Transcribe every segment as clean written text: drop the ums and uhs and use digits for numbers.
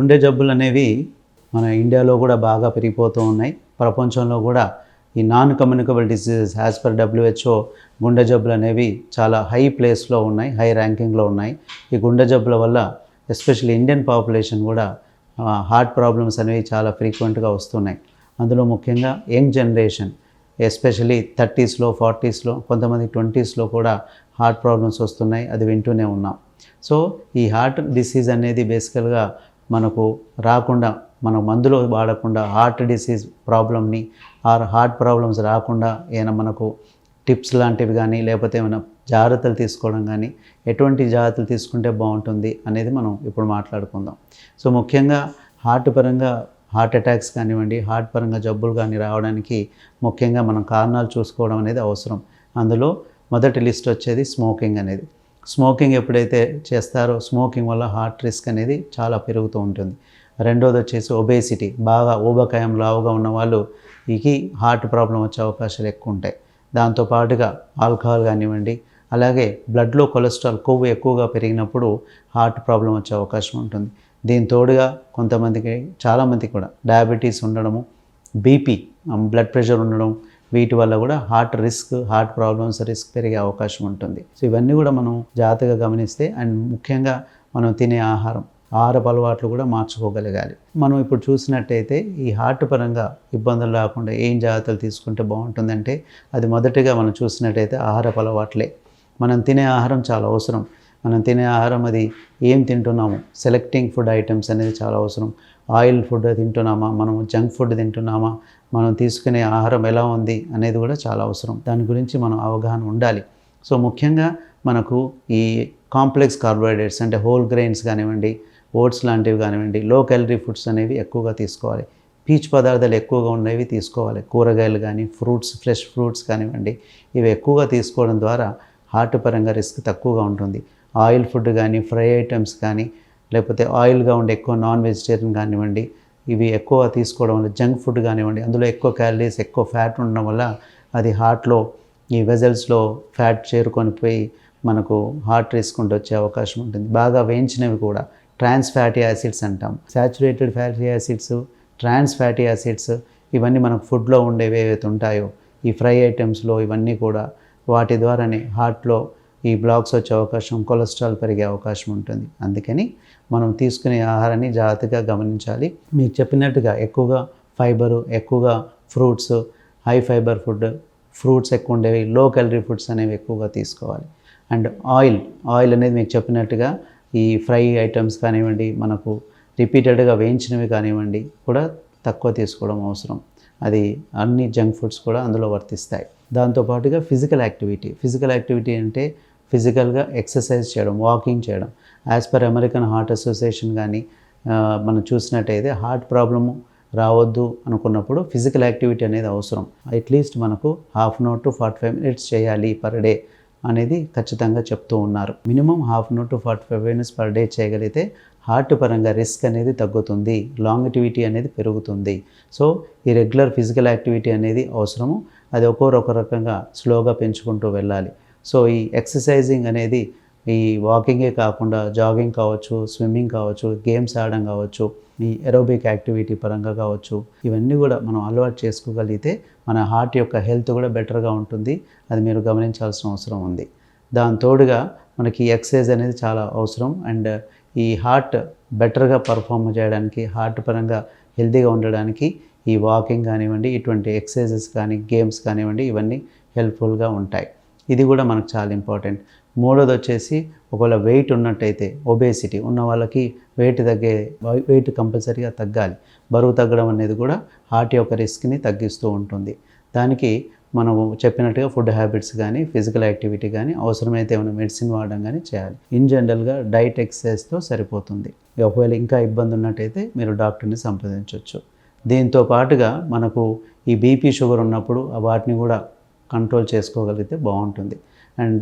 గుండె జబ్బులు అనేవి మన ఇండియాలో కూడా బాగా పెరిగిపోతూ ఉన్నాయి. ప్రపంచంలో కూడా ఈ non communicable diseases as per WHO గుండె జబ్బులు అనేవి చాలా హై ప్లేస్లో ఉన్నాయి, హై ర్యాంకింగ్లో ఉన్నాయి. ఈ గుండె జబ్బుల వల్ల ఎస్పెషల్లీ ఇండియన్ పాపులేషన్ కూడా హార్ట్ ప్రాబ్లమ్స్ అనేవి చాలా ఫ్రీక్వెంట్గా వస్తున్నాయి. అందులో ముఖ్యంగా యంగ్ జనరేషన్ ఎస్పెషల్లీ 30sలో 40sలో కొంతమంది 20sలో కూడా హార్ట్ ప్రాబ్లమ్స్ వస్తున్నాయి. అది వింటూనే ఉన్నాం. సో ఈ హార్ట్ డిసీజ్ అనేది బేసికల్గా మనకు రాకుండా, మనం మందులు వాడకుండా హార్ట్ డిసీజ్ ప్రాబ్లమ్ని హార్ట్ ప్రాబ్లమ్స్ రాకుండా ఏమైనా మనకు టిప్స్ లాంటివి కానీ లేకపోతే ఏమైనా జాగ్రత్తలు తీసుకోవడం కానీ, ఎటువంటి జాగ్రత్తలు తీసుకుంటే బాగుంటుంది అనేది మనం ఇప్పుడు మాట్లాడుకుందాం. సో ముఖ్యంగా హార్ట్ పరంగా హార్ట్ అటాక్స్ కానివ్వండి, హార్ట్ పరంగా జబ్బులు కానీ రావడానికి ముఖ్యంగా మనం కారణాలు చూసుకోవడం అనేది అవసరం. అందులో మొదటి లిస్ట్ వచ్చేది స్మోకింగ్ అనేది. స్మోకింగ్ ఎప్పుడైతే చేస్తారో స్మోకింగ్ వల్ల హార్ట్ రిస్క్ అనేది చాలా పెరుగుతూ ఉంటుంది. రెండోది వచ్చేసి ఒబేసిటీ, బాగా ఊబకాయం లావుగా ఉన్న వాళ్ళు ఈ హార్ట్ ప్రాబ్లం వచ్చే అవకాశాలు ఎక్కువ ఉంటాయి. దాంతోపాటుగా ఆల్కహాల్ కానివ్వండి, అలాగే బ్లడ్లో కొలెస్ట్రాల్ కొవ్వు ఎక్కువగా పెరిగినప్పుడు హార్ట్ ప్రాబ్లం వచ్చే అవకాశం ఉంటుంది. దీని తోడుగా కొంతమందికి, చాలామందికి కూడా డయాబెటీస్ ఉండడము, బీపీ బ్లడ్ ప్రెషర్ ఉండడం, వీటి వల్ల కూడా హార్ట్ ప్రాబ్లమ్స్ రిస్క్ పెరిగే అవకాశం ఉంటుంది. సో ఇవన్నీ కూడా మనం జాగ్రత్తగా గమనిస్తే, అండ్ ముఖ్యంగా మనం తినే ఆహారపు అలవాట్లు కూడా మార్చుకోగలగాలి. మనం ఇప్పుడు చూసినట్టయితే ఈ హార్ట్ పరంగా ఇబ్బందులు రాకుండా ఏం జాగ్రత్తలు తీసుకుంటే బాగుంటుందంటే, అది మొదటిగా మనం చూసినట్టయితే ఆహారపు అలవాట్లే. మనం తినే ఆహారం చాలా అవసరం. మనం తినే ఆహారం అది ఏం తింటున్నాము, సెలెక్టింగ్ ఫుడ్ ఐటమ్స్ అనేది చాలా అవసరం. ఆయిల్ ఫుడ్ తింటున్నామా, మనం జంక్ ఫుడ్ తింటున్నామా, మనం తీసుకునే ఆహారం ఎలా ఉంది అనేది కూడా చాలా అవసరం. దాని గురించి మనం అవగాహన ఉండాలి. సో ముఖ్యంగా మనకు ఈ కాంప్లెక్స్ కార్బోహైడ్రేట్స్ అంటే హోల్ గ్రెయిన్స్ కానివ్వండి, ఓట్స్ లాంటివి కానివ్వండి, లో క్యాలరీ ఫుడ్స్ అనేవి ఎక్కువగా తీసుకోవాలి. పీచు పదార్థాలు ఎక్కువగా ఉన్నవి తీసుకోవాలి. కూరగాయలు కానీ, ఫ్రెష్ ఫ్రూట్స్ కానివ్వండి, ఇవి ఎక్కువగా తీసుకోవడం ద్వారా హార్ట్ పరంగా రిస్క్ తక్కువగా ఉంటుంది. ఆయిల్ ఫుడ్ కానీ, ఫ్రై ఐటమ్స్ కానీ, లేకపోతే ఆయిల్గా ఉండే ఎక్కువ నాన్ వెజిటేరియన్ కానివ్వండి, ఇవి ఎక్కువ తీసుకోవడం వల్ల, జంక్ ఫుడ్ కానివ్వండి, అందులో ఎక్కువ క్యాలరీస్, ఎక్కువ ఫ్యాట్ ఉండడం వల్ల అది హార్ట్లో ఈ వెజల్స్లో ఫ్యాట్ చేరుకొని పోయి మనకు హార్ట్ రిస్క్ వచ్చే అవకాశం ఉంటుంది. బాగా వేయించినవి కూడా ట్రాన్స్ ఫ్యాటీ యాసిడ్స్ అంటాం. Saturated fatty acids, trans fatty acids, ఇవన్నీ మనకు ఫుడ్లో ఉండేవి ఏవైతే ఉంటాయో ఈ ఫ్రై ఐటమ్స్లో, ఇవన్నీ కూడా వాటి ద్వారానే హార్ట్లో ఈ బ్లాక్స్ వచ్చే అవకాశం, కొలెస్ట్రాల్ పెరిగే అవకాశం ఉంటుంది. అందుకని మనం తీసుకునే ఆహారాన్ని జాగ్రత్తగా గమనించాలి. మీకు చెప్పినట్టుగా ఎక్కువగా ఫైబరు, ఎక్కువగా fruits, high fibre food, fruits ఎక్కువ ఉండేవి, లో క్యాలరీ ఫుడ్స్ అనేవి ఎక్కువగా తీసుకోవాలి. అండ్ ఆయిల్ అనేది మీకు చెప్పినట్టుగా ఈ ఫ్రై ఐటమ్స్ కానివ్వండి, మనకు రిపీటెడ్గా వేయించినవి కానివ్వండి కూడా తక్కువ తీసుకోవడం అవసరం. అది అన్ని జంక్ ఫుడ్స్ కూడా అందులో వర్తిస్తాయి. దాంతోపాటుగా ఫిజికల్ యాక్టివిటీ అంటే ఫిజికల్గా ఎక్సర్సైజ్ చేయడం, వాకింగ్ చేయడం. As per American heart association కానీ మనం చూసినట్టయితే హార్ట్ ప్రాబ్లము రావద్దు అనుకున్నప్పుడు ఫిజికల్ యాక్టివిటీ అనేది అవసరం. అట్లీస్ట్ మనకు 1/2 అవర్ to 45 minutes చేయాలి పర్ డే అనేది ఖచ్చితంగా చెప్తూ ఉన్నారు. Minimum 1/2 hour to 45 minutes per day చేయగలిగితే హార్ట్ పరంగా రిస్క్ అనేది తగ్గుతుంది, లాంగిటివిటీ అనేది పెరుగుతుంది. సో ఈ రెగ్యులర్ ఫిజికల్ యాక్టివిటీ అనేది అవసరము. అది ఒక్కొక్క రకంగా స్లోగా పెంచుకుంటూ వెళ్ళాలి. సో ఈ ఎక్సర్సైజింగ్ అనేది ఈ వాకింగే కాకుండా జాగింగ్ కావచ్చు, స్విమ్మింగ్ కావచ్చు, గేమ్స్ ఆడడం కావచ్చు, ఈ ఎరోబిక్ యాక్టివిటీ పరంగా కావచ్చు, ఇవన్నీ కూడా మనం అలవాటు చేసుకోగలిగితే మన హార్ట్ యొక్క హెల్త్ కూడా బెటర్గా ఉంటుంది. అది మీరు గమనించాల్సిన అవసరం ఉంది. దాని తోడుగా మనకి ఎక్సర్సైజ్ అనేది చాలా అవసరం. అండ్ ఈ హార్ట్ బెటర్గా పర్ఫామ్ చేయడానికి, హార్ట్ పరంగా హెల్తీగా ఉండడానికి ఈ వాకింగ్ కానివ్వండి, ఇటువంటి ఎక్సర్సైజెస్ కానీ, గేమ్స్ కానివ్వండి, ఇవన్నీ హెల్ప్ఫుల్గా ఉంటాయి. ఇది కూడా మనకు చాలా ఇంపార్టెంట్. మూడోది వచ్చేసి, ఒకవేళ వెయిట్ ఉన్నట్టయితే, ఒబేసిటీ ఉన్న వాళ్ళకి వెయిట్ కంపల్సరీగా తగ్గాలి. బరువు తగ్గడం అనేది కూడా హార్ట్ యొక్క రిస్క్ని తగ్గిస్తూ ఉంటుంది. దానికి మనము చెప్పినట్టుగా ఫుడ్ హ్యాబిట్స్ కానీ, ఫిజికల్ యాక్టివిటీ కానీ, అవసరమైతే ఏమైనా మెడిసిన్ వాడడం కానీ చేయాలి. ఇన్ జనరల్గా డైట్, ఎక్సర్సైజ్తో సరిపోతుంది. ఒకవేళ ఇంకా ఇబ్బంది ఉన్నట్టయితే మీరు డాక్టర్ని సంప్రదించవచ్చు. దీంతో పాటుగా మనకు ఈ బీపీ, షుగర్ ఉన్నప్పుడు వాటిని కూడా కంట్రోల్ చేసుకోగలిగితే బాగుంటుంది. అండ్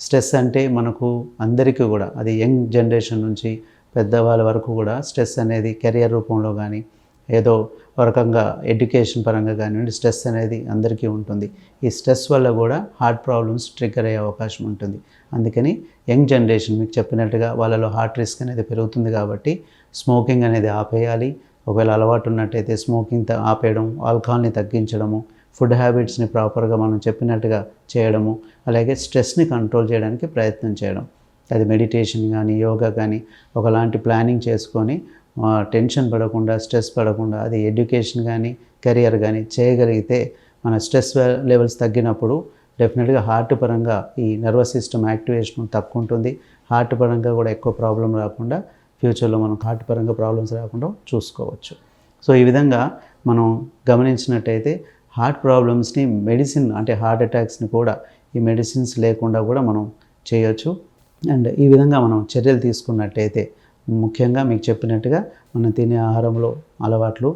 స్ట్రెస్ అంటే మనకు అందరికీ కూడా, అది యంగ్ జనరేషన్ నుంచి పెద్దవాళ్ళ వరకు కూడా స్ట్రెస్ అనేది కెరియర్ రూపంలో కానీ, ఏదో ఒక రకంగా ఎడ్యుకేషన్ పరంగా కానివ్వండి స్ట్రెస్ అనేది అందరికీ ఉంటుంది. ఈ స్ట్రెస్ వల్ల కూడా హార్ట్ ప్రాబ్లమ్స్ ట్రిగ్గర్ అయ్యే అవకాశం ఉంటుంది. అందుకని యంగ్ జనరేషన్ మీకు చెప్పినట్టుగా వాళ్ళలో హార్ట్ రిస్క్ అనేది పెరుగుతుంది కాబట్టి స్మోకింగ్ అనేది ఆపేయాలి. ఒకవేళ అలవాటు ఉన్నట్టయితే స్మోకింగ్ ఆపేయడం, ఆల్కహాల్ని తగ్గించడము, ఫుడ్ హ్యాబిట్స్ని ప్రాపర్గా మనం చెప్పినట్టుగా చేయడము, అలాగే స్ట్రెస్ని కంట్రోల్ చేయడానికి ప్రయత్నం చేయడం. అది మెడిటేషన్ కానీ యోగా కానీ ఒకలాంటి ప్లానింగ్ చేసుకొని టెన్షన్ పడకుండా స్ట్రెస్ పడకుండా అది ఎడ్యుకేషన్ కానీ కెరియర్ కానీ చేయగలిగితే మన స్ట్రెస్ లెవెల్స్ తగ్గినప్పుడు డెఫినెట్గా హార్ట్ పరంగా ఈ నర్వస్ సిస్టమ్ యాక్టివేషన్ తక్కువ ఉంటుంది. హార్ట్ పరంగా కూడా ఎక్కువ ప్రాబ్లం రాకుండా ఫ్యూచర్లో మనం హార్ట్ పరంగా ప్రాబ్లమ్స్ రాకుండా చూసుకోవచ్చు. సో ఈ విధంగా మనం గమనించినట్టయితే హార్ట్ ప్రాబ్లమ్స్ని మెడిసిన్ అంటే హార్ట్ అటాక్స్ని కూడా ఈ మెడిసిన్స్ లేకుండా కూడా మనం చేయొచ్చు. అండ్ ఈ విధంగా మనం చర్యలు తీసుకున్నట్టయితే ముఖ్యంగా మీకు చెప్పినట్టుగా మనం తినే ఆహారంలో అలవాట్లు,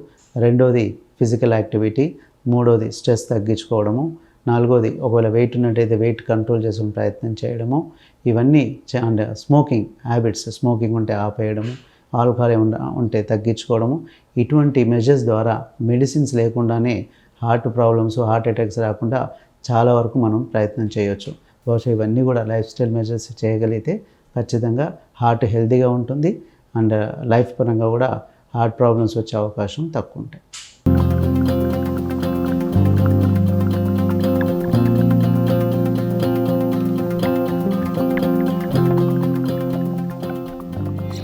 రెండోది ఫిజికల్ యాక్టివిటీ, మూడోది స్ట్రెస్ తగ్గించుకోవడము, నాలుగోది ఒకవేళ వెయిట్ ఉన్నట్టయితే వెయిట్ కంట్రోల్ చేసుకునే ప్రయత్నం చేయడము, ఇవన్నీ అండ్ స్మోకింగ్ హ్యాబిట్స్, స్మోకింగ్ ఉంటే ఆపేయడము, ఆల్కహాల్ ఉంటే తగ్గించుకోవడము, ఇటువంటి మెజర్స్ ద్వారా మెడిసిన్స్ లేకుండానే హార్ట్ ప్రాబ్లమ్స్, హార్ట్ అటాక్స్ రాకుండా చాలా వరకు మనం ప్రయత్నం చేయొచ్చు. బహుశా ఇవన్నీ కూడా లైఫ్ స్టైల్ మెజర్స్ చేయగలిగితే ఖచ్చితంగా హార్ట్ హెల్తీగా ఉంటుంది అండ్ లైఫ్ పరంగా కూడా హార్ట్ ప్రాబ్లమ్స్ వచ్చే అవకాశం తక్కువ ఉంటాయి.